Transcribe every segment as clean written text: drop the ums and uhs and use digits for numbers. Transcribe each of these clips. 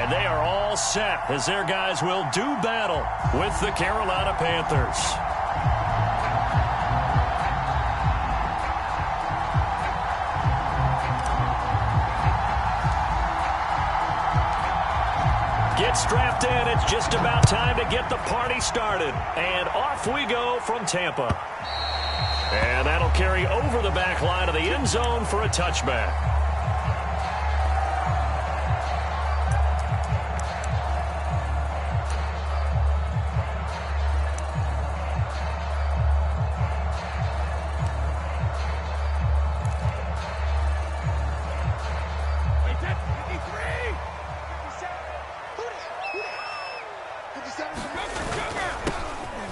And they are all set as their guys will do battle with the Carolina Panthers. Get strapped in. It's just about time to get the party started. And off we go from Tampa. And that'll carry over the back line of the end zone for a touchback.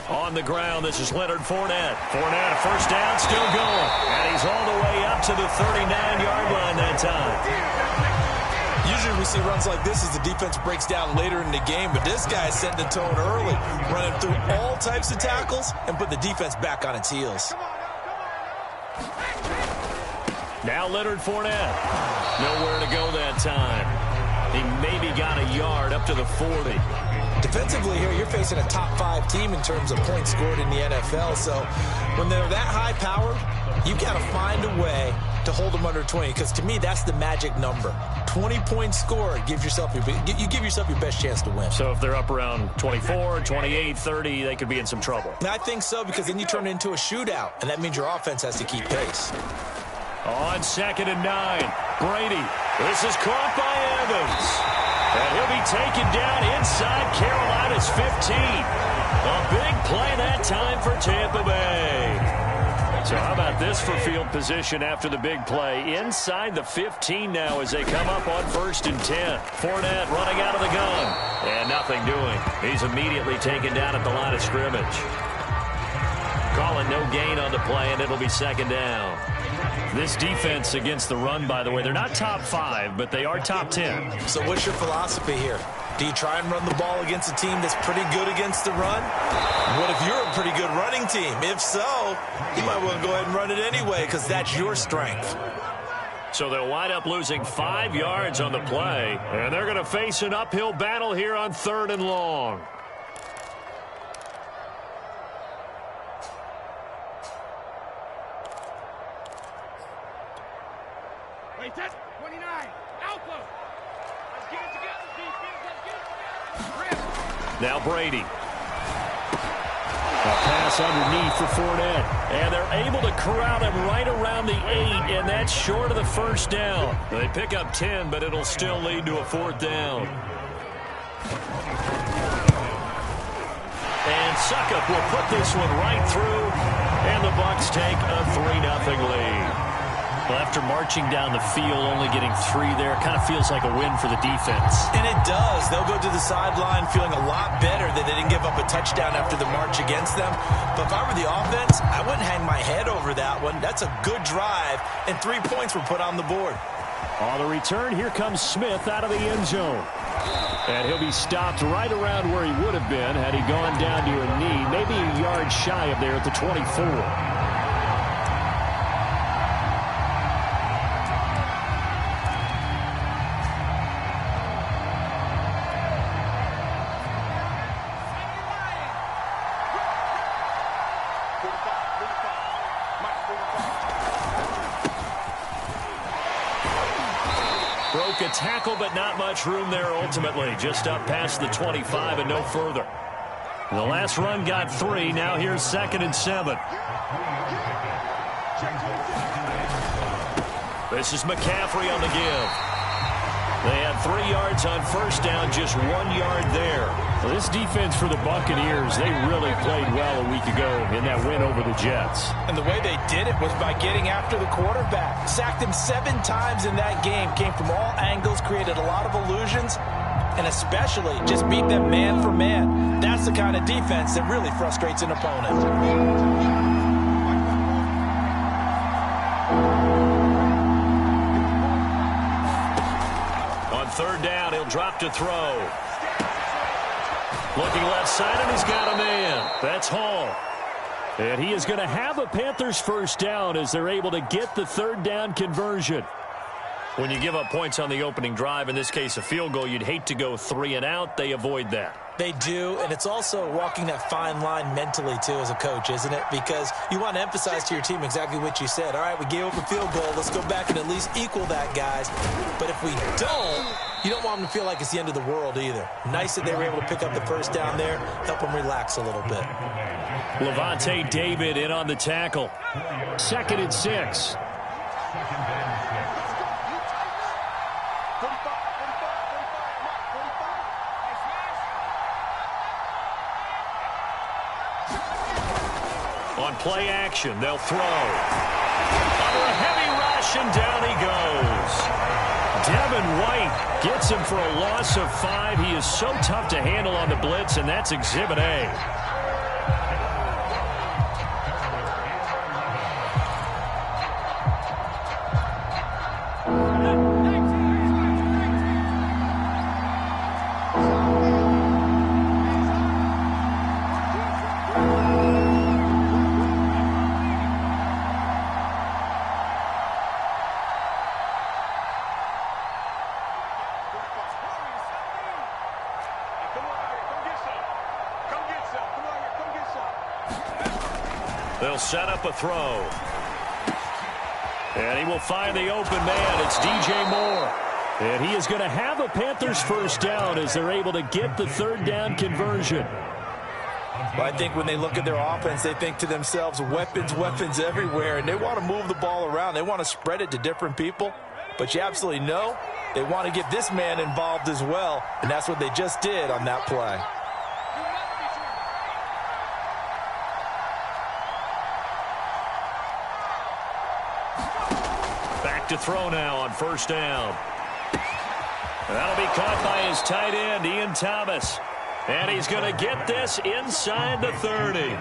On the ground, this is Leonard Fournette. Fournette, a first down, still going. And he's all the way up to the 39-yard line that time. Usually we see runs like this as the defense breaks down later in the game, but this guy is setting the tone early, running through all types of tackles and put the defense back on its heels. Now Leonard Fournette. Nowhere to go that time. He maybe got a yard up to the 40. Defensively here, you're facing a top 5 team in terms of points scored in the NFL. So when they're that high powered, you've got to find a way to hold them under 20, because to me, that's the magic number. 20 points scored, you give yourself your best chance to win. So if they're up around 24, 28, 30, they could be in some trouble. I think so, because then you turn it into a shootout, and that means your offense has to keep pace. On 2nd and 9, Brady. This is caught by Evans. And he'll be taken down inside Carolina's 15. A big play that time for Tampa Bay. So how about this for field position after the big play? Inside the 15 now as they come up on 1st and 10. Fournette running out of the gun. And nothing doing. He's immediately taken down at the line of scrimmage. Calling no gain on the play, and it'll be 2nd down. This defense against the run, by the way, they're not top 5, but they are top 10. So what's your philosophy here? Do you try and run the ball against a team that's pretty good against the run? What if you're a pretty good running team? If so, you might want to go ahead and run it anyway, because that's your strength. So they'll wind up losing 5 yards on the play, and they're going to face an uphill battle here on 3rd and long. Wait, that's 29. Alpha. Let's get it together, defense. Let's get it together. Now Brady. A pass underneath for Fournette. And they're able to corral him right around the 8, and that's short of the 1st down. They pick up 10, but it'll still lead to a 4th down. And Suckup will put this one right through, and the Bucs take a 3-0 lead. Well, after marching down the field, only getting 3 there, kind of feels like a win for the defense. And it does. They'll go to the sideline feeling a lot better that they didn't give up a touchdown after the march against them. But if I were the offense, I wouldn't hang my head over that one. That's a good drive, and 3 points were put on the board. On the return, here comes Smith out of the end zone. And he'll be stopped right around where he would have been had he gone down to a knee, maybe a yard shy of there at the 24. Broke a tackle, but not much room there ultimately. Just up past the 25 and no further. The last run got 3. Now here's 2nd and 7. This is McCaffrey on the give. They had 3 yards on 1st down, just 1 yard there. Well, this defense for the Buccaneers, they really played well a week ago in that win over the Jets. And the way they did it was by getting after the quarterback. Sacked him 7 times in that game. Came from all angles, created a lot of illusions, and especially just beat them man for man. That's the kind of defense that really frustrates an opponent. On 3rd down, he'll drop to throw. Looking left side, and he's got a man. That's Hall. And he is going to have a Panthers 1st down as they're able to get the 3rd down conversion. When you give up points on the opening drive, in this case a field goal, you'd hate to go 3 and out. They avoid that. They do, and it's also walking that fine line mentally, too, as a coach, isn't it? Because you want to emphasize to your team exactly what you said. All right, we gave up a field goal. Let's go back and at least equal that, guys. But if we don't, you don't want them to feel like it's the end of the world either. Nice that they were able to pick up the first down there, help them relax a little bit. Levante David in on the tackle. 2nd and 6. On play action, they'll throw. Under a heavy rush, and down he goes. Devin White gets him for a loss of 5. He is so tough to handle on the blitz, and that's Exhibit A. They'll set up a throw. And he will find the open man. It's DJ Moore. And he is going to have a Panthers first down as they're able to get the 3rd down conversion. Well, I think when they look at their offense, they think to themselves, weapons, weapons everywhere. And they want to move the ball around. They want to spread it to different people. But you absolutely know they want to get this man involved as well. And that's what they just did on that play. To throw now on first down. That'll be caught by his tight end, Ian Thomas. And he's going to get this inside the 30.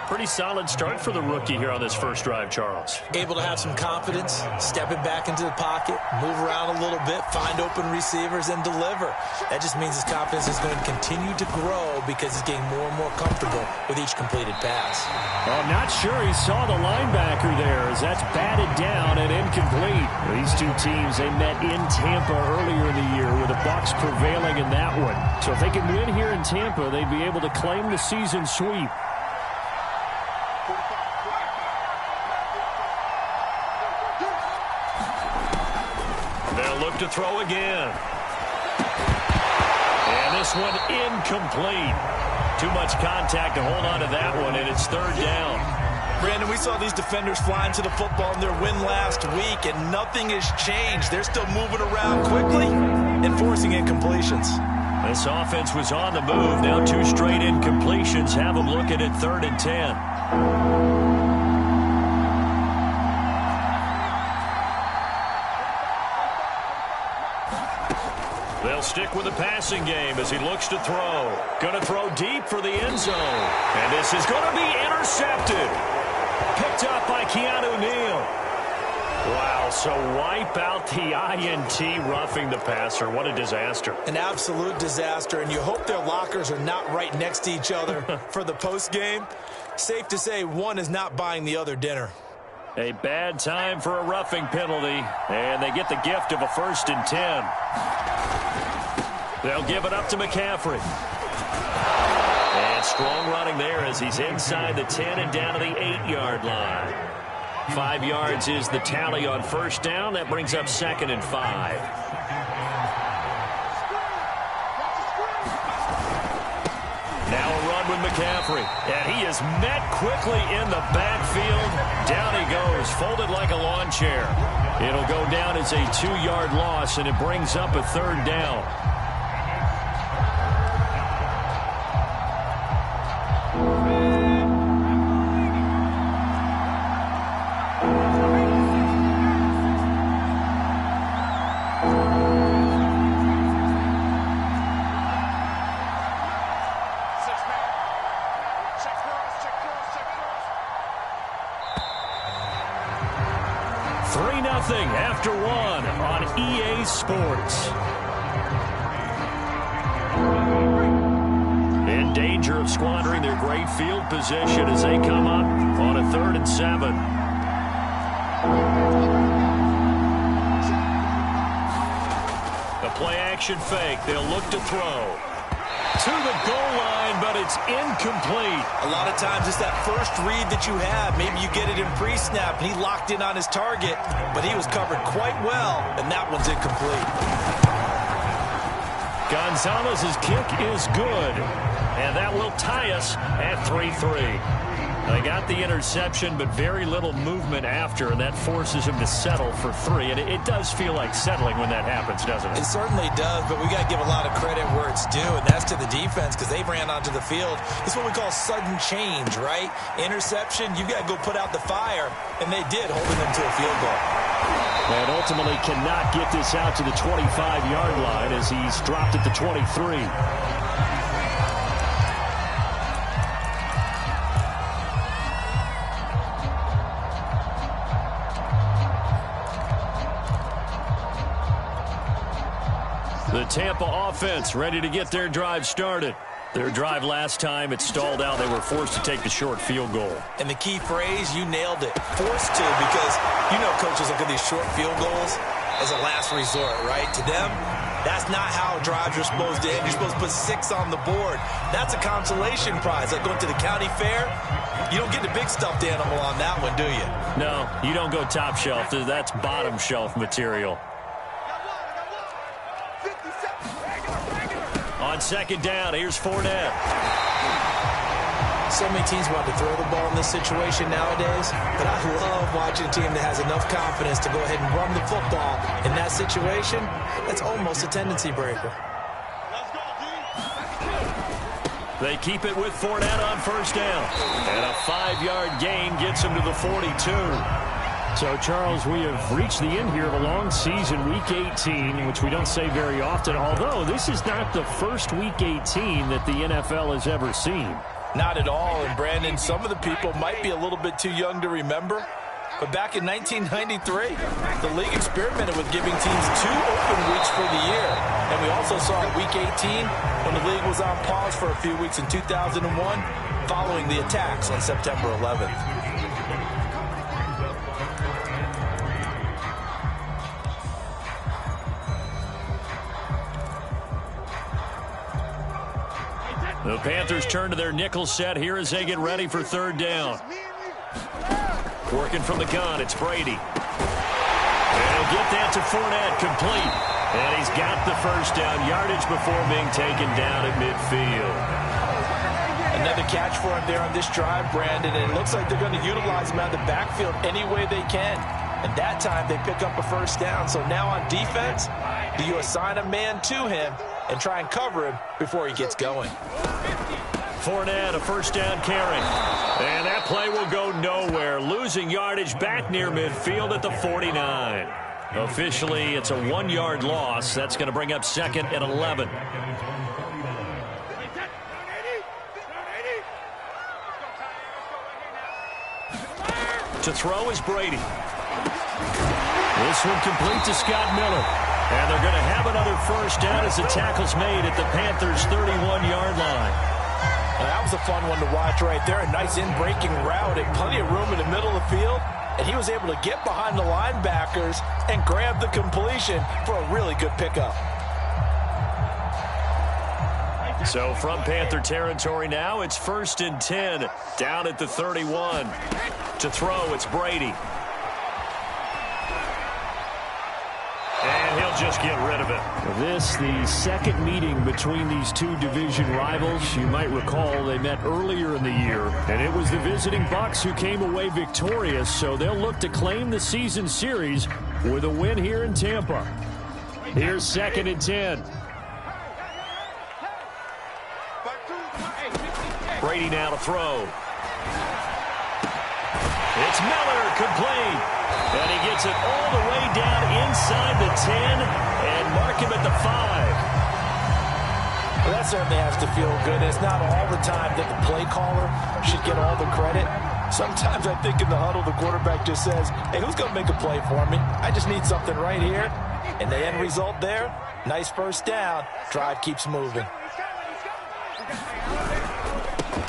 Pretty solid start for the rookie here on this first drive, Charles. Able to have some confidence, stepping back into the pocket, move around a little bit, find open receivers, and deliver. That just means his confidence is going to continue to grow because he's getting more and more comfortable with each completed pass. Well, I'm not sure he saw the linebacker there as that's batted down and incomplete. These two teams, they met in Tampa earlier in the year with the Bucs prevailing in that one. So if they can win here in Tampa, they'd be able to claim the season sweep. To throw again. And this one incomplete. Too much contact to hold on to that one, and it's 3rd down. Brandon, we saw these defenders flying to the football in their win last week, and nothing has changed. They're still moving around quickly and forcing incompletions. This offense was on the move. Now 2 straight incompletions have them looking at 3rd and 10. They'll stick with the passing game as he looks to throw. Going to throw deep for the end zone. And this is going to be intercepted. Picked up by Keanu Neal. Wow, so wipe out the INT, roughing the passer. What a disaster. An absolute disaster, and you hope their lockers are not right next to each other for the postgame. Safe to say one is not buying the other dinner. A bad time for a roughing penalty, and they get the gift of a 1st and 10. They'll give it up to McCaffrey. And strong running there as he's inside the 10 and down to the 8-yard line. 5 yards is the tally on first down. That brings up 2nd and 5. Now a run with McCaffrey. And he is met quickly in the backfield. Down he goes, folded like a lawn chair. It'll go down as a 2-yard loss, and it brings up a 3rd down. After 1 on EA Sports. In danger of squandering their great field position as they come up on a 3rd and 7. Play action fake. They'll look to throw. To the goal line, but it's incomplete. A lot of times it's that first read that you have. Maybe you get it in pre-snap, and he locked in on his target, but he was covered quite well, and that one's incomplete. Gonzalez's kick is good, and that will tie us at 3-3. They got the interception, but very little movement after, and that forces him to settle for 3. And it does feel like settling when that happens, doesn't it? It certainly does, but we got to give a lot of credit where it's due, and that's to the defense because they ran onto the field. This is what we call sudden change, right? Interception, you got to go put out the fire, and they did, holding them to a field goal. And ultimately cannot get this out to the 25-yard line as he's dropped at the 23. The Tampa offense ready to get their drive started. Their drive last time, it stalled out. They were forced to take the short field goal. And the key phrase, you nailed it. Forced to, because you know coaches look at these short field goals as a last resort, right? To them, that's not how drives are supposed to end. You're supposed to put 6 on the board. That's a consolation prize. Like going to the county fair, you don't get the big stuffed animal on that one, do you? No, you don't go top shelf. That's bottom shelf material. On second down, here's Fournette. So many teams want to throw the ball in this situation nowadays, but I love watching a team that has enough confidence to go ahead and run the football. In that situation, that's almost a tendency breaker. They keep it with Fournette on first down. And a 5-yard gain gets him to the 42. So, Charles, we have reached the end here of a long season, Week 18, which we don't say very often, although this is not the first Week 18 that the NFL has ever seen. Not at all, and Brandon, some of the people might be a little bit too young to remember, but back in 1993, the league experimented with giving teams 2 open weeks for the year, and we also saw Week 18 when the league was on pause for a few weeks in 2001 following the attacks on September 11th. The Panthers turn to their nickel set here as they get ready for third down. Working from the gun, it's Brady. And he'll get that to Fournette, complete. And he's got the first down, yardage before being taken down at midfield. Another catch for him there on this drive, Brandon, and it looks like they're going to utilize him out of the backfield any way they can. And that time they pick up a first down. So now on defense, do you assign a man to him and try and cover him before he gets going? Fournette, a first down carry. And that play will go nowhere. Losing yardage back near midfield at the 49. Officially, it's a 1-yard loss. That's going to bring up second and 11. To throw is Brady. This one complete to Scott Miller. And they're going to have another first down as the tackle's made at the Panthers' 31-yard line. Now, that was a fun one to watch right there. A nice in-breaking route and plenty of room in the middle of the field. And he was able to get behind the linebackers and grab the completion for a really good pickup. So from Panther territory now, it's 1st and 10 down at the 31. To throw, it's Brady. And he'll just get rid of it. This, the second meeting between these two division rivals. You might recall they met earlier in the year, and it was the visiting Bucs who came away victorious, so they'll look to claim the season series with a win here in Tampa. Here's 2nd and 10. Brady now to throw. It's Miller, complete. And he gets it all the way down inside the 10 and mark him at the 5. Well, that certainly has to feel good. It's not all the time that the play caller should get all the credit. Sometimes I think in the huddle, the quarterback just says, hey, who's going to make a play for me? I just need something right here. And the end result there, nice first down. Drive keeps moving.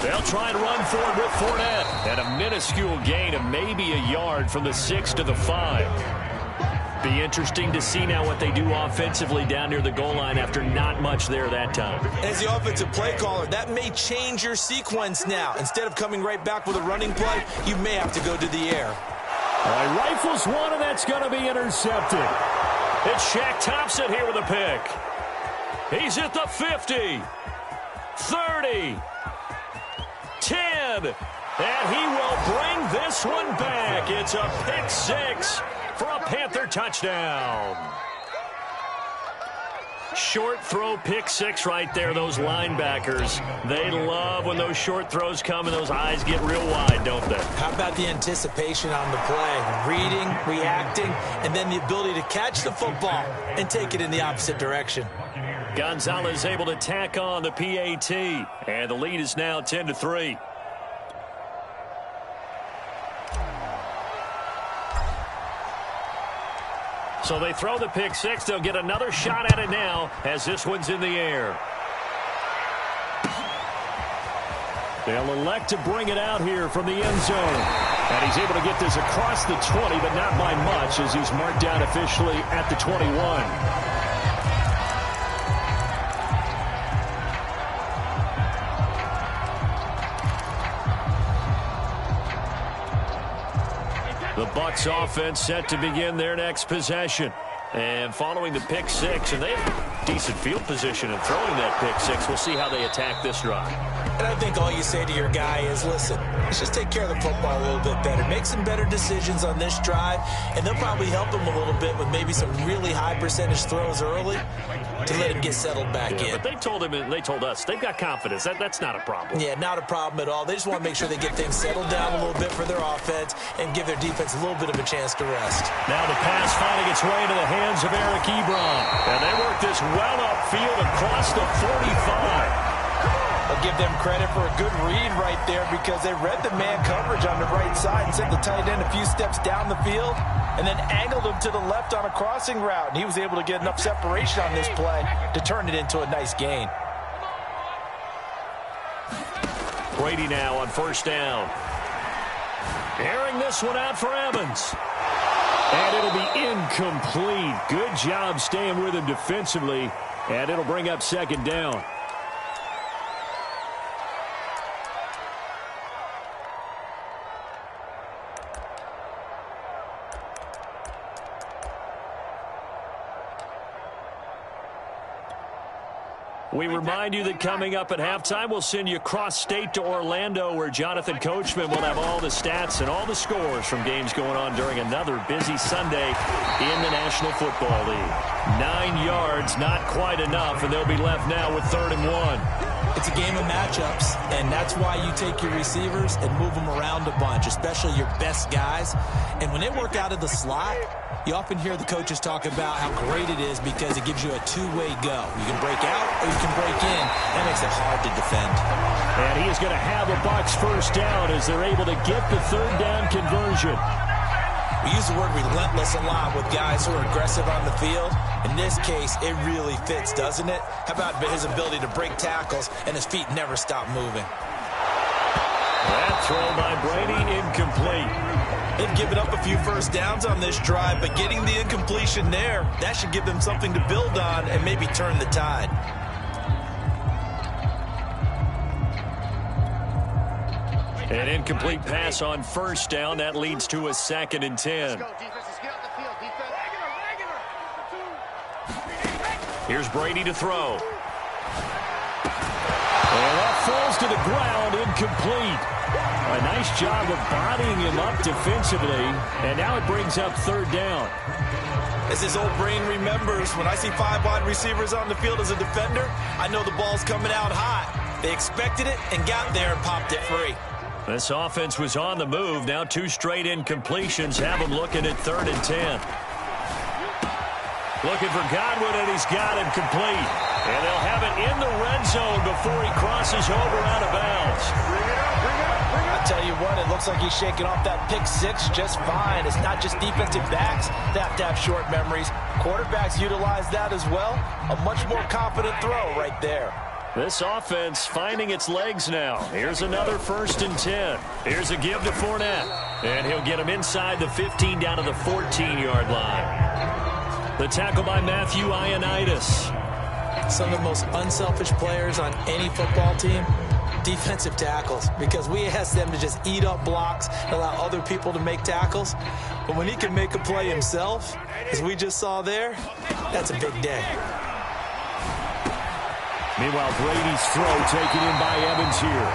They'll try and run forward with Fournette. And a minuscule gain of maybe a yard from the 6 to the 5. Be interesting to see now what they do offensively down near the goal line after not much there that time. As the offensive play caller, that may change your sequence now. Instead of coming right back with a running play, you may have to go to the air. All right, rifles one, and that's going to be intercepted. It's Shaq Thompson here with a pick. He's at the 50, 30, 10, and he will bring this one back. It's a pick six for a Panther touchdown. Short throw pick six right there. Those linebackers, they love when those short throws come and those eyes get real wide, don't they? How about the anticipation on the play? Reading, reacting, and then the ability to catch the football and take it in the opposite direction. Gonzalez able to tack on the PAT, and the lead is now 10-3. So they throw the pick six. They'll get another shot at it now as this one's in the air. They'll elect to bring it out here from the end zone. And he's able to get this across the 20, but not by much as he's marked down officially at the 21. The Bucs offense set to begin their next possession. And following the pick six, and they have decent field position in throwing that pick six. We'll see how they attack this drive. And I think all you say to your guy is, listen, let's just take care of the football a little bit better. Make some better decisions on this drive, and they'll probably help him a little bit with maybe some really high percentage throws early to let him get settled back in. But they told him, and they told us, they've got confidence. That's not a problem. Yeah, not a problem at all. They just want to make sure they get things settled down a little bit for their offense and give their defense a little bit of a chance to rest. Now the pass finding its way into the hands of Eric Ebron. And they work this well upfield across the 45. I'll give them credit for a good read right there because they read the man coverage on the right side and sent the tight end a few steps down the field and then angled him to the left on a crossing route. And he was able to get enough separation on this play to turn it into a nice gain. Brady now on first down. Airing this one out for Evans. And it'll be incomplete. Good job staying with him defensively. And it'll bring up second down. We remind you that coming up at halftime, we'll send you cross-state to Orlando, where Jonathan Coachman will have all the stats and all the scores from games going on during another busy Sunday in the National Football League. 9 yards, not quite enough, and they'll be left now with 3rd and 1. It's a game of matchups, and that's why you take your receivers and move them around a bunch, especially your best guys. And when they work out of the slot, you often hear the coaches talk about how great it is because it gives you a two-way go. You can break out or you can break in. That makes it hard to defend. And he is going to have a Bucs first down as they're able to get the 3rd down conversion. We use the word relentless a lot with guys who are aggressive on the field. In this case, it really fits, doesn't it? How about his ability to break tackles and his feet never stop moving? That throw by Brady incomplete. They've given up a few first downs on this drive, but getting the incompletion there, that should give them something to build on and maybe turn the tide. An incomplete pass on first down. That leads to a 2nd and 10. Here's Brady to throw. And that falls to the ground, incomplete. A nice job of bodying him up defensively, and now it brings up 3rd down. As his old brain remembers, when I see 5 wide receivers on the field as a defender, I know the ball's coming out hot. They expected it and got there and popped it free. This offense was on the move. Now 2 straight incompletions have them looking at 3rd and 10. Looking for Godwin, and he's got him complete. And they'll have it in the red zone before he crosses over out of bounds. I tell you what, it looks like he's shaking off that pick six just fine. It's not just defensive backs that have to have short memories. Quarterbacks utilize that as well. A much more confident throw right there. This offense finding its legs now. Here's another 1st and 10. Here's a give to Fournette. And he'll get him inside the 15 down to the 14-yard line. The tackle by Matthew Ioannidis. Some of the most unselfish players on any football team, defensive tackles, because we ask them to just eat up blocks and allow other people to make tackles. But when he can make a play himself, as we just saw there, that's a big day. Meanwhile, Brady's throw taken in by Evans here.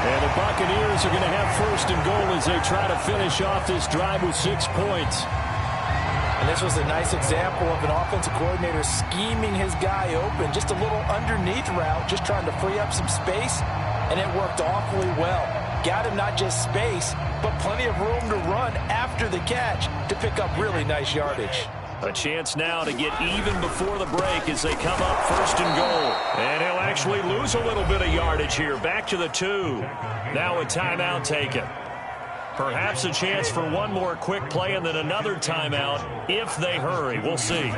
And the Buccaneers are going to have first and goal as they try to finish off this drive with 6 points. And this was a nice example of an offensive coordinator scheming his guy open. Just a little underneath route, just trying to free up some space, and it worked awfully well. Got him not just space, but plenty of room to run after the catch to pick up really nice yardage. A chance now to get even before the break as they come up first and goal. And he'll actually lose a little bit of yardage here. Back to the 2. Now a timeout taken. Perhaps a chance for one more quick play and then another timeout if they hurry. We'll see.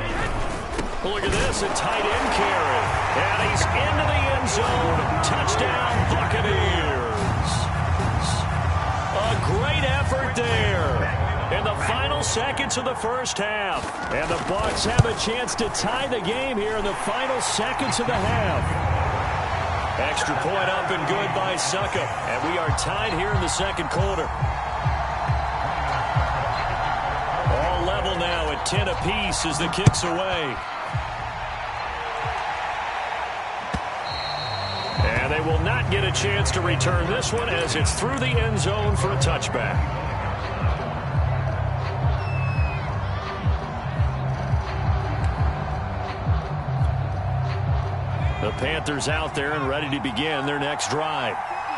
Look at this, a tight end carry. And he's into the end zone. Touchdown, Buccaneers. A great effort there in the final seconds of the first half. And the Bucs have a chance to tie the game here in the final seconds of the half. Extra point up and good by Suckup. And we are tied here in the second quarter. All level now at 10 apiece as the kick's away. And they will not get a chance to return this one as it's through the end zone for a touchback. The Panthers out there and ready to begin their next drive.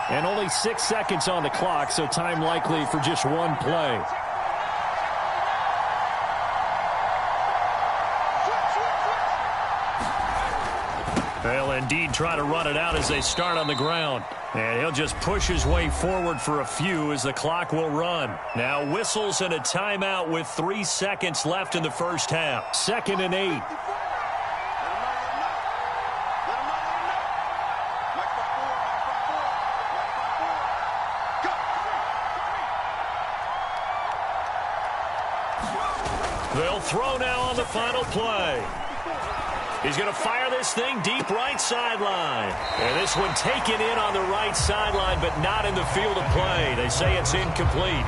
And only 6 seconds on the clock, so time likely for just one play. They'll indeed try to run it out as they start on the ground. And he'll just push his way forward for a few as the clock will run. Now whistles and a timeout with 3 seconds left in the first half. 2nd and 8. They'll throw now on the final play. He's going to fire this thing deep right sideline. And this one taken in on the right sideline, but not in the field of play. They say it's incomplete.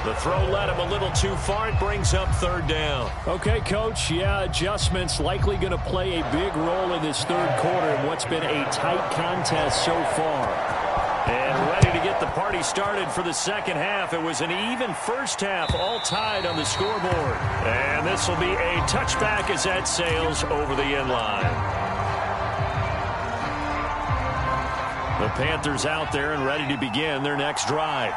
The throw led him a little too far. It brings up 3rd down. Okay, Coach. Yeah, adjustments likely going to play a big role in this third quarter in what's been a tight contest so far. And ready to get the party started for the second half. It was an even first half, all tied on the scoreboard. And this will be a touchback as that sails over the end line. The Panthers out there and ready to begin their next drive.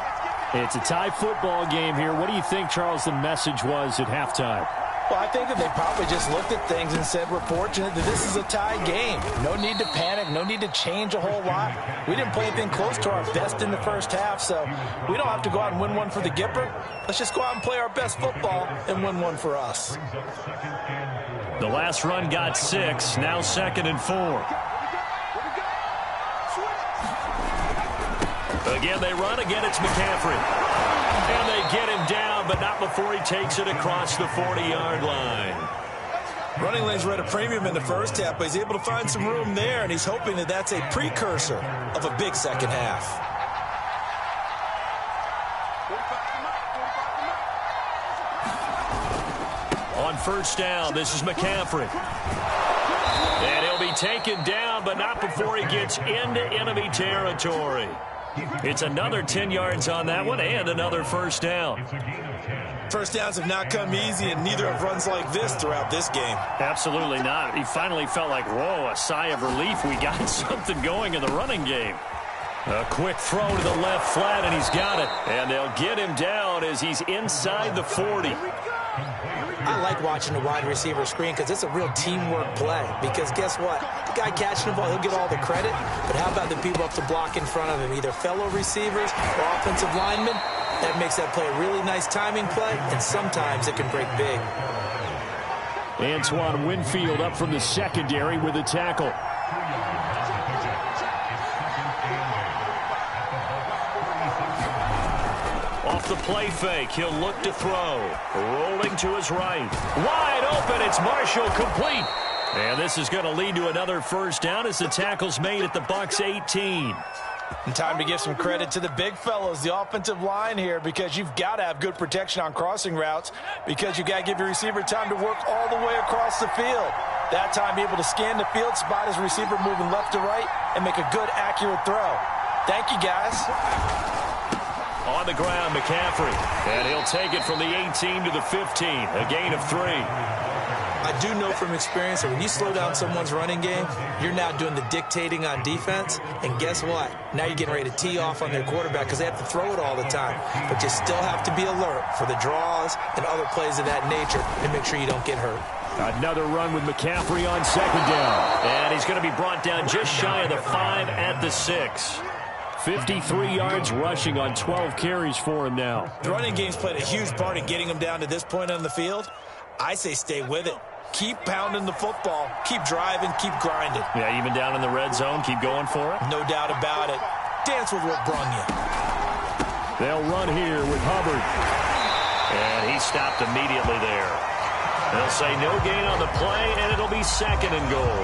It's a tie football game here. What do you think, Charles, the message was at halftime? Well, I think that they probably just looked at things and said, we're fortunate that this is a tie game. No need to panic. No need to change a whole lot. We didn't play anything close to our best in the first half, so we don't have to go out and win one for the Gipper. Let's just go out and play our best football and win one for us. The last run got 6. Now 2nd and 4. Again, they run. Again, it's McCaffrey. And they get him down, but not before he takes it across the 40-yard line. Running lanes were at a premium in the first half, but he's able to find some room there, and he's hoping that that's a precursor of a big second half. On first down, this is McCaffrey. And he'll be taken down, but not before he gets into enemy territory. It's another 10 yards on that one and another first down. First downs have not come easy, and neither have runs like this throughout this game. Absolutely not. He finally felt like, whoa, a sigh of relief. We got something going in the running game. A quick throw to the left flat, and he's got it. And they'll get him down as he's inside the 40. I like watching the wide receiver screen because it's a real teamwork play. Because guess what? The guy catching the ball, he'll get all the credit. But how about the people up to block in front of him? Either fellow receivers or offensive linemen. That makes that play a really nice timing play, and sometimes it can break big. Antoine Winfield up from the secondary with a tackle. Off the play fake, he'll look to throw. Rolling to his right. Wide open, it's Marshall, complete. And this is going to lead to another first down as the tackle's made at the Bucs 18. And time to give some credit to the big fellows, the offensive line here, because you've got to have good protection on crossing routes because you've got to give your receiver time to work all the way across the field. That time, be able to scan the field, spot his receiver moving left to right, and make a good, accurate throw. Thank you, guys. On the ground, McCaffrey. And he'll take it from the 18 to the 15, a gain of 3. I do know from experience that when you slow down someone's running game, you're now doing the dictating on defense. And guess what? Now you're getting ready to tee off on their quarterback because they have to throw it all the time. But you still have to be alert for the draws and other plays of that nature and make sure you don't get hurt. Another run with McCaffrey on second down. And he's going to be brought down just shy of the 5 at the 6. 53 yards rushing on 12 carries for him now. The running game's played a huge part in getting him down to this point on the field. I say stay with it. Keep pounding the football. Keep driving. Keep grinding. Yeah, even down in the red zone, keep going for it. No doubt about it. Dance with what brung you. They'll run here with Hubbard. And he stopped immediately there. They'll say no gain on the play, and it'll be second and goal.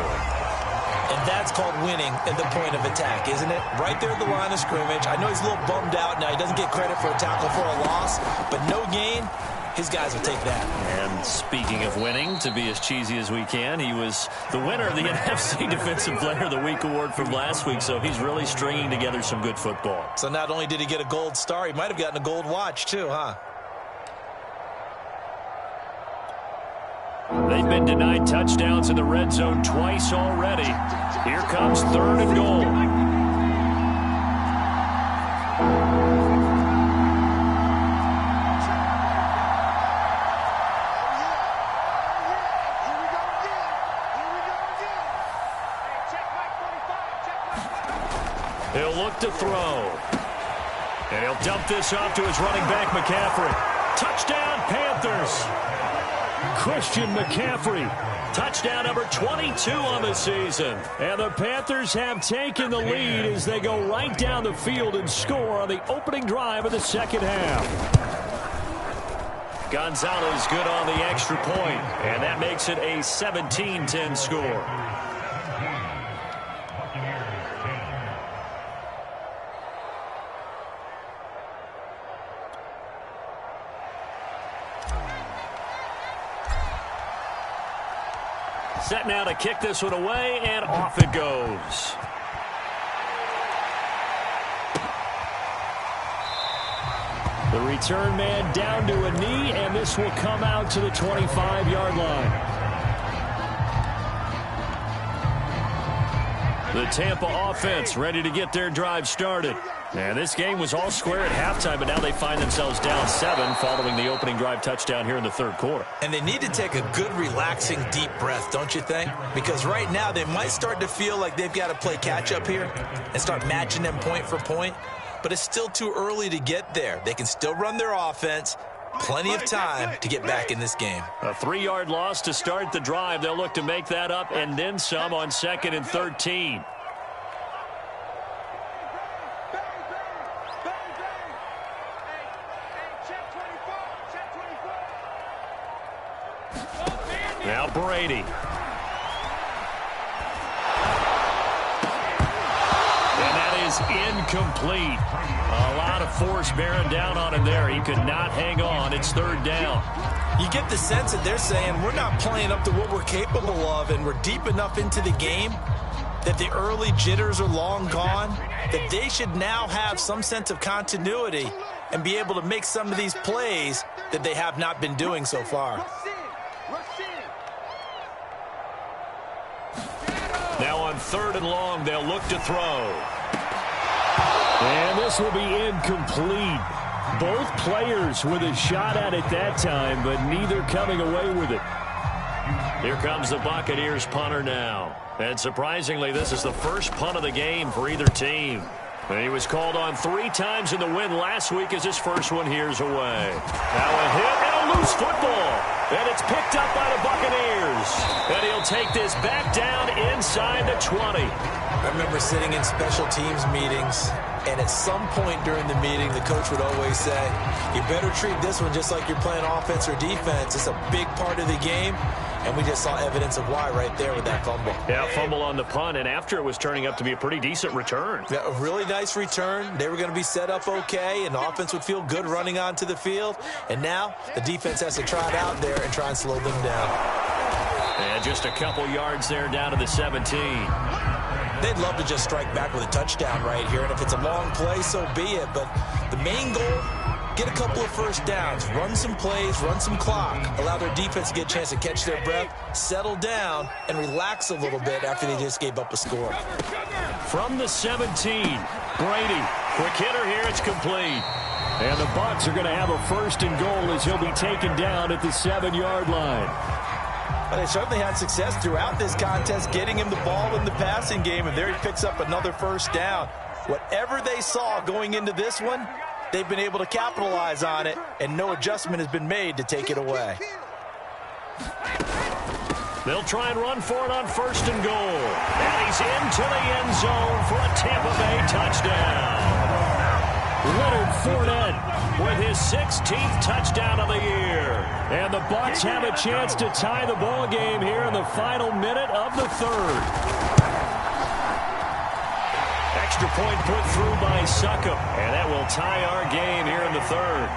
And that's called winning at the point of attack, isn't it? Right there at the line of scrimmage. I know he's a little bummed out now. He doesn't get credit for a tackle for a loss, but no gain. His guys will take that. And speaking of winning, to be as cheesy as we can, he was the winner of the NFC Defensive Player of the Week award from last week, so he's really stringing together some good football. So not only did he get a gold star, he might have gotten a gold watch too, huh? They've been denied touchdowns in the red zone twice already. Here comes third and goal. He'll look to throw. And he'll dump this off to his running back, McCaffrey. Touchdown, Panthers. Christian McCaffrey. Touchdown number 22 on the season. And the Panthers have taken the lead as they go right down the field and score on the opening drive of the second half. Gonzalez good on the extra point, and that makes it a 17-10 score. Set now to kick this one away, and off it goes. The return man down to a knee, and this will come out to the 25-yard line. The Tampa offense ready to get their drive started. And this game was all square at halftime, but now they find themselves down 7 following the opening drive touchdown here in the third quarter. And they need to take a good, relaxing, deep breath, don't you think? Because right now they might start to feel like they've got to play catch-up here and start matching them point for point. But it's still too early to get there. They can still run their offense. Plenty of time to get back in this game. A 3-yard loss to start the drive. They'll look to make that up and then some on 2nd and 13. Now Brady. And that is incomplete. A lot of force bearing down on him there. He could not hang on. It's third down. You get the sense that they're saying we're not playing up to what we're capable of, and we're deep enough into the game that the early jitters are long gone, that they should now have some sense of continuity and be able to make some of these plays that they have not been doing so far. Now on 3rd and long, they'll look to throw. And this will be incomplete. Both players with a shot at it that time, but neither coming away with it. Here comes the Buccaneers punter now. And surprisingly, this is the first punt of the game for either team. And he was called on 3 times in the win last week as his first one here's away. Now a hit and a loose football. And it's picked up by the Buccaneers. And he'll take this back down inside the 20. I remember sitting in special teams meetings, And at some point during the meeting, the coach would always say, you better treat this one just like you're playing offense or defense. It's a big part of the game. And we just saw evidence of why right there with that fumble. Yeah, fumble on the punt, and after it was turning up to be a pretty decent return. Yeah, a really nice return. They were going to be set up okay, and the offense would feel good running onto the field. And now the defense has to try it out there and try and slow them down. And just a couple yards there down to the 17. They'd love to just strike back with a touchdown right here, and if it's a long play, so be it. But the main goal, get a couple of first downs, run some plays, run some clock, allow their defense to get a chance to catch their breath, settle down, and relax a little bit after they just gave up a score. From the 17, Brady. Quick hitter here, it's complete. And the Bucs are going to have a first and goal as he'll be taken down at the 7-yard line. Well, they certainly had success throughout this contest, getting him the ball in the passing game, and there he picks up another first down. Whatever they saw going into this one, they've been able to capitalize on it, and no adjustment has been made to take it away. They'll try and run for it on first and goal. And he's into the end zone for a Tampa Bay touchdown. Leonard Fournette with his 16th touchdown of the year. And the Bucs have a chance to tie the ball game here in the final minute of the third. Extra point put through by Succop, and that will tie our game here in the third.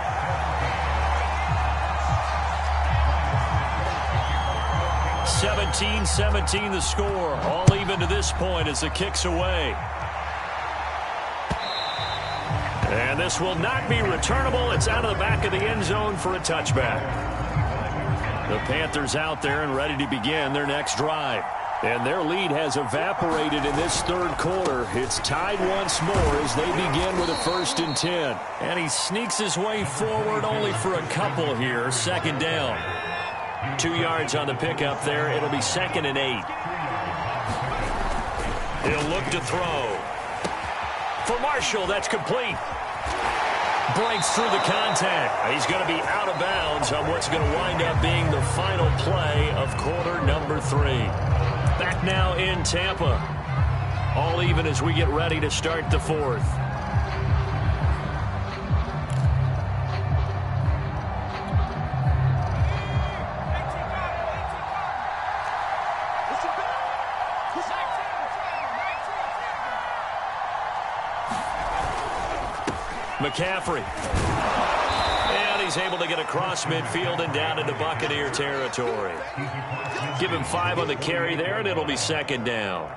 (17-17) the score, all even to this point as the kick's away. And this will not be returnable. It's out of the back of the end zone for a touchback. The Panthers out there and ready to begin their next drive. And their lead has evaporated in this third quarter. It's tied once more as they begin with a 1st and 10. And he sneaks his way forward only for a couple here. Second down. 2 yards on the pickup there. It'll be 2nd and 8. He'll look to throw. For Marshall, that's complete. Breaks through the contact. He's going to be out of bounds on what's going to wind up being the final play of quarter number 3. Back now in Tampa. All even as we get ready to start the fourth. McCaffrey. And he's able to get across midfield and down into Buccaneer territory. Give him 5 on the carry there, and it'll be 2nd down.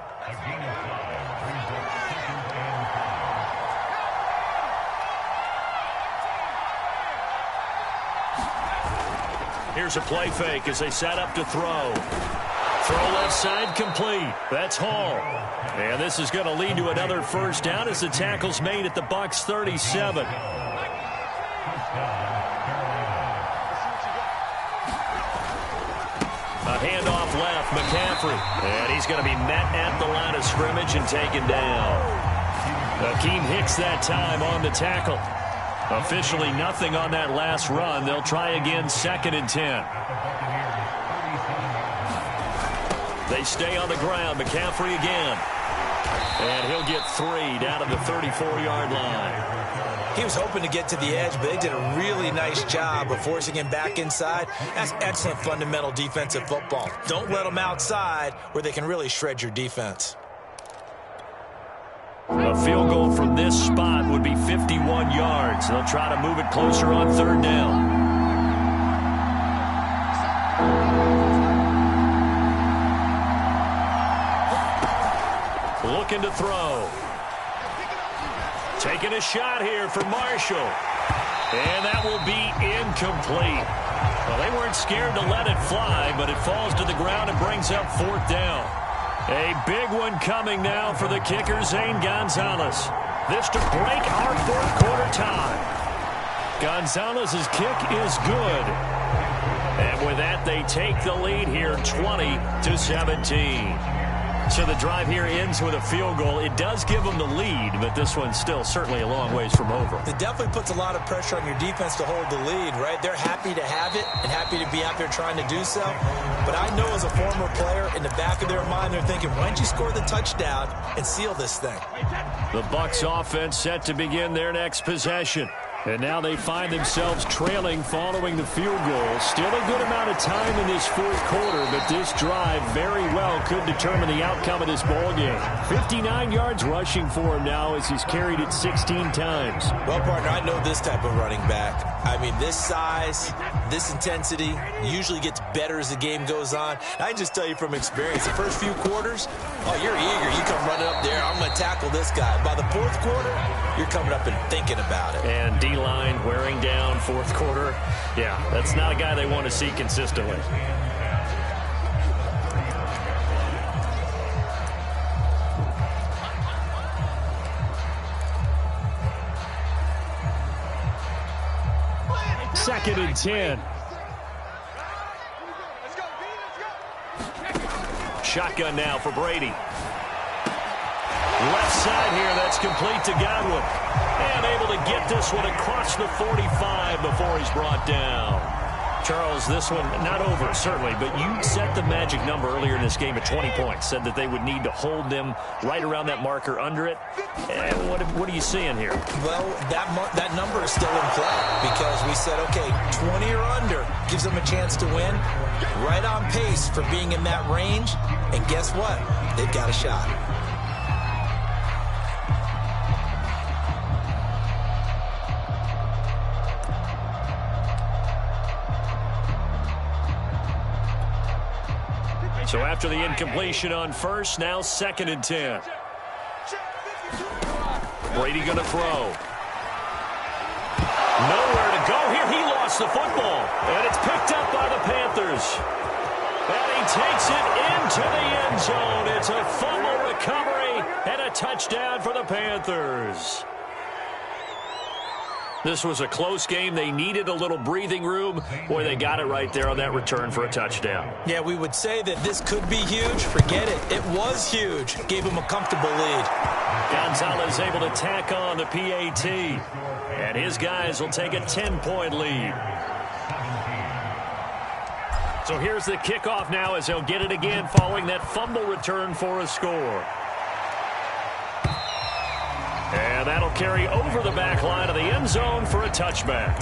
Here's a play fake as they set up to throw. Throw left side complete. That's Hall. And this is going to lead to another first down as the tackle's made at the Bucs 37. A handoff left, McCaffrey. And he's going to be met at the line of scrimmage and taken down. Akeem Hicks that time on the tackle. Officially nothing on that last run. They'll try again 2nd and 10. They stay on the ground. McCaffrey again. And he'll get 3 down to the 34-yard line. He was hoping to get to the edge, but they did a really nice job of forcing him back inside. That's excellent fundamental defensive football. Don't let them outside where they can really shred your defense. A field goal from this spot would be 51 yards. They'll try to move it closer on 3rd down. Looking to throw. Taking a shot here for Marshall. And that will be incomplete. Well, they weren't scared to let it fly, but it falls to the ground and brings up 4th down. A big one coming now for the kicker, Zane Gonzalez. This to break our 4th quarter tie. Gonzalez's kick is good. And with that, they take the lead here 20-17. So the drive here ends with a field goal. It does give them the lead, but this one's still certainly a long ways from over. It definitely puts a lot of pressure on your defense to hold the lead, right? They're happy to have it and happy to be out there trying to do so. But I know as a former player, in the back of their mind, they're thinking, why don't you score the touchdown and seal this thing? The Bucs offense set to begin their next possession. And now they find themselves trailing following the field goal. Still a good amount of time in this fourth quarter, but this drive very well could determine the outcome of this ballgame. 59 yards rushing for him now as he's carried it 16 times. Well, partner, I know this type of running back. I mean, this size, this intensity usually gets better as the game goes on. I can just tell you from experience, the first few quarters, oh, you're eager. You come running up there, I'm going to tackle this guy. By the fourth quarter, you're coming up and thinking about it. And D-line wearing down fourth quarter. Yeah, that's not a guy they want to see consistently. Second and 10. Shotgun now for Brady. Left side here, that's complete to Godwin. And able to get this one across the 45 before he's brought down. Charles, this one not over, certainly, but you set the magic number earlier in this game at 20 points. Said that they would need to hold them right around that marker under it. And what are you seeing here? Well, that number is still in play because we said, okay, 20 or under gives them a chance to win. Right on pace for being in that range. And guess what? They've got a shot. So after the incompletion on first, now second and 10. Brady going to throw. Nowhere to go here. He lost the football. And it's picked up by the Panthers. And he takes it into the end zone. It's a fumble recovery and a touchdown for the Panthers. This was a close game. They needed a little breathing room. Boy, they got it right there on that return for a touchdown. Yeah, we would say that this could be huge. Forget it. It was huge. Gave him a comfortable lead. Gonzalez able to tack on the PAT. And his guys will take a 10-point lead. So here's the kickoff now as they'll get it again following that fumble return for a score. And that'll carry over the back line of the end zone for a touchback.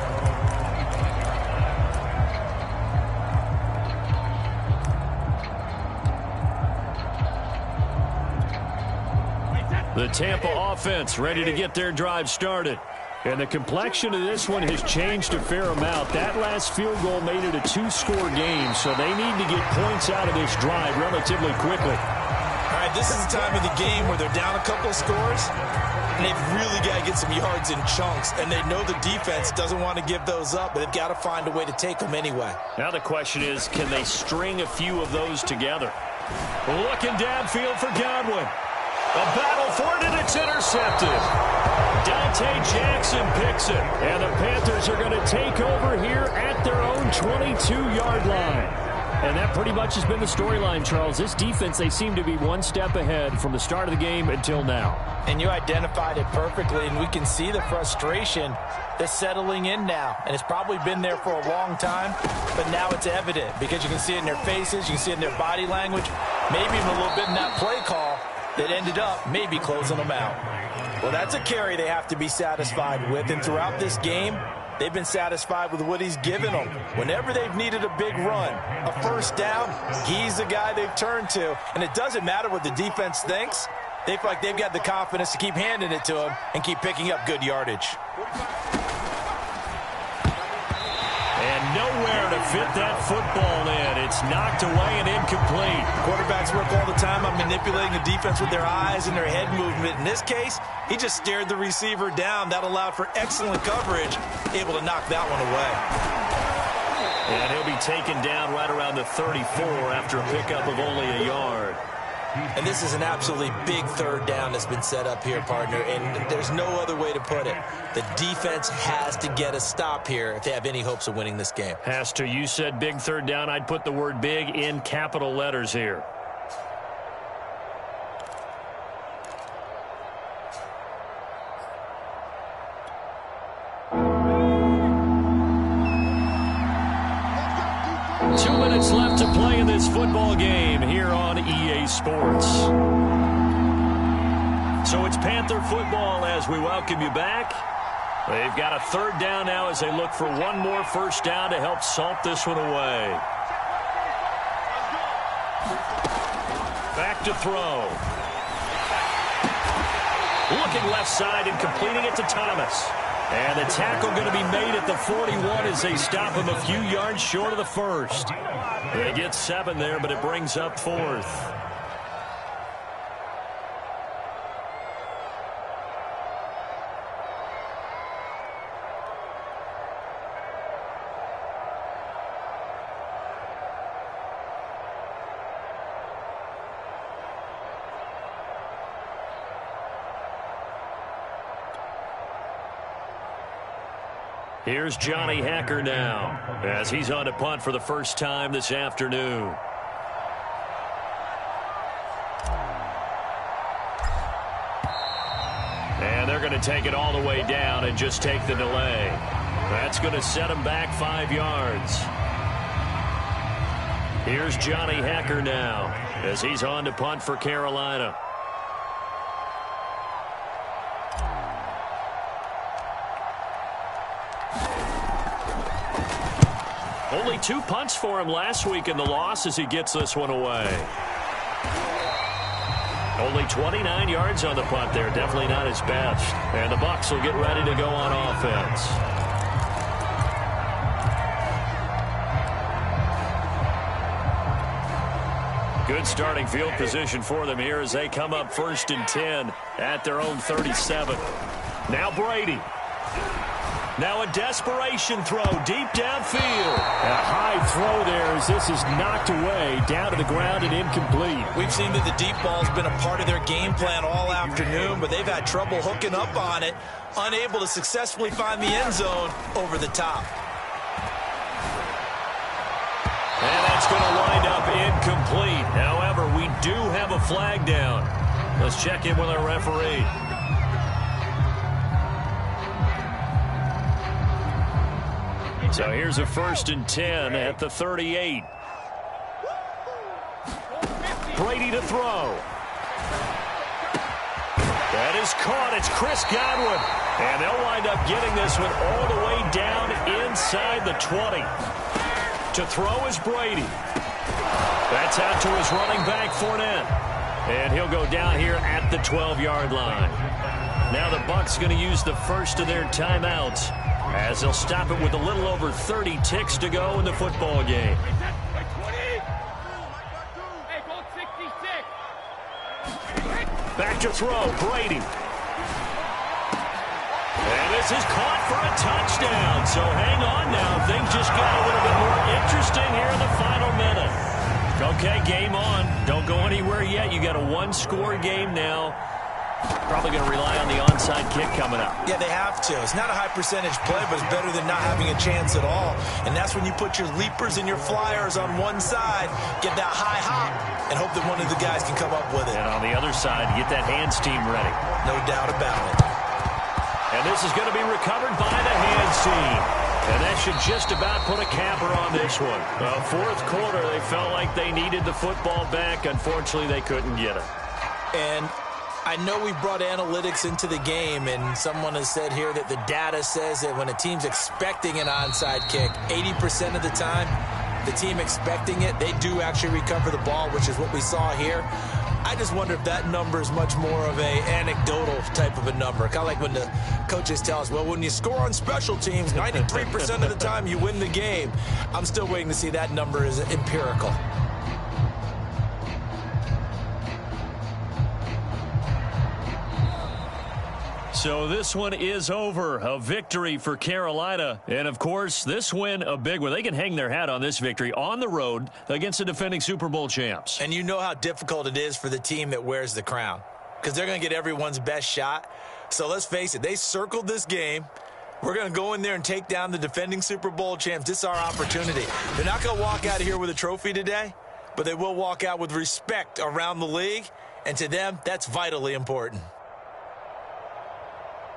The Tampa offense ready to get their drive started. And the complexion of this one has changed a fair amount. That last field goal made it a two-score game, so they need to get points out of this drive relatively quickly. All right, this is the time of the game where they're down a couple of scores, and they've really got to get some yards in chunks, and they know the defense doesn't want to give those up, but they've got to find a way to take them anyway. Now the question is, can they string a few of those together? Looking downfield for Godwin. A battle for it, and it's intercepted. Dante Jackson picks it, and the Panthers are going to take over here at their own 22-yard line. And that pretty much has been the storyline, Charles. This defense, they seem to be one step ahead from the start of the game until now. And you identified it perfectly, and we can see the frustration that's settling in now. And it's probably been there for a long time, but now it's evident because you can see it in their faces, you can see it in their body language, maybe even a little bit in that play call that ended up maybe closing them out. Well, that's a carry they have to be satisfied with, and throughout this game, they've been satisfied with what he's given them. Whenever they've needed a big run, a first down, he's the guy they've turned to. And it doesn't matter what the defense thinks. They feel like they've got the confidence to keep handing it to him and keep picking up good yardage. And nowhere to fit that football in. It's knocked away and incomplete. Quarterbacks work all the time on manipulating the defense with their eyes and their head movement. In this case, he just stared the receiver down. That allowed for excellent coverage, able to knock that one away. And he'll be taken down right around the 34 after a pickup of only a yard. And this is an absolutely big third down that's been set up here, partner, and there's no other way to put it. The defense has to get a stop here if they have any hopes of winning this game. Has to. You said big third down. I'd put the word big in capital letters here. this football game here on EA Sports. So it's Panther football as we welcome you back. They've got a third down now as they look for one more first down to help salt this one away. Back to throw. Looking left side and completing it to Thomas. And the tackle going to be made at the 41 as they stop him a few yards short of the first. They get 7 there, but it brings up 4th. Here's Johnny Hacker now as he's on to punt for the first time this afternoon. And they're going to take it all the way down and just take the delay. That's going to set him back 5 yards. Here's Johnny Hacker now as he's on to punt for Carolina. Only 2 punts for him last week in the loss as he gets this one away. Only 29 yards on the punt there. Definitely not his best. And the Bucs will get ready to go on offense. Good starting field position for them here as they come up 1st and 10 at their own 37. Now Brady. Now a desperation throw deep downfield. A high throw there as this is knocked away down to the ground and incomplete. We've seen that the deep ball's been a part of their game plan all afternoon, but they've had trouble hooking up on it, unable to successfully find the end zone over the top. And that's going to wind up incomplete. However, we do have a flag down. Let's check in with our referee. So here's a 1st and 10 at the 38. Brady to throw. That is caught. It's Chris Godwin. And they'll wind up getting this one all the way down inside the 20. To throw is Brady. That's out to his running back, Fournette. And he'll go down here at the 12-yard line. Now the Bucs going to use the first of their timeouts as they'll stop it with a little over 30 ticks to go in the football game. Back to throw, Brady. And this is caught for a touchdown. So hang on now. Things just got a little bit more interesting here in the final minute. Okay, game on. Don't go anywhere yet. You got a 1-score game now. Probably going to rely on the onside kick coming up. Yeah, they have to. It's not a high percentage play, but it's better than not having a chance at all. And that's when you put your leapers and your flyers on one side, get that high hop, and hope that one of the guys can come up with it. And on the other side, get that hands team ready. No doubt about it. And this is going to be recovered by the hands team. And that should just about put a capper on this one. Well, 4th quarter, they felt like they needed the football back. Unfortunately, they couldn't get it. And I know we brought analytics into the game, and someone has said here that the data says that when a team's expecting an onside kick, 80% of the time, the team expecting it, they do actually recover the ball, which is what we saw here. I just wonder if that number is much more of a anecdotal type of a number. Kind of like when the coaches tell us, well, when you score on special teams, 93% of the time you win the game. I'm still waiting to see that number is empirical. So this one is over. A victory for Carolina. And, of course, this win, a big one. They can hang their hat on this victory on the road against the defending Super Bowl champs. And you know how difficult it is for the team that wears the crown, because they're going to get everyone's best shot. So let's face it, they circled this game. We're going to go in there and take down the defending Super Bowl champs. This is our opportunity. They're not going to walk out of here with a trophy today, but they will walk out with respect around the league. And to them, that's vitally important.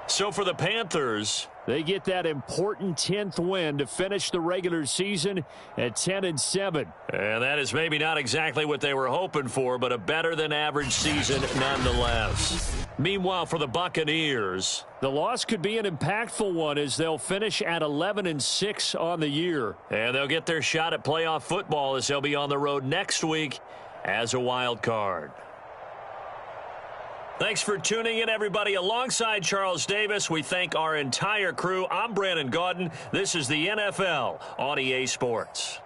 So for the Panthers, They get that important 10th win to finish the regular season at 10-7. And that is maybe not exactly what they were hoping for, but a better-than-average season nonetheless. Meanwhile, for the Buccaneers, the loss could be an impactful one as they'll finish at 11-6 on the year. And they'll get their shot at playoff football as they'll be on the road next week as a wild card. Thanks for tuning in, everybody. Alongside Charles Davis, we thank our entire crew. I'm Brandon Gaudin. This is the NFL on EA Sports.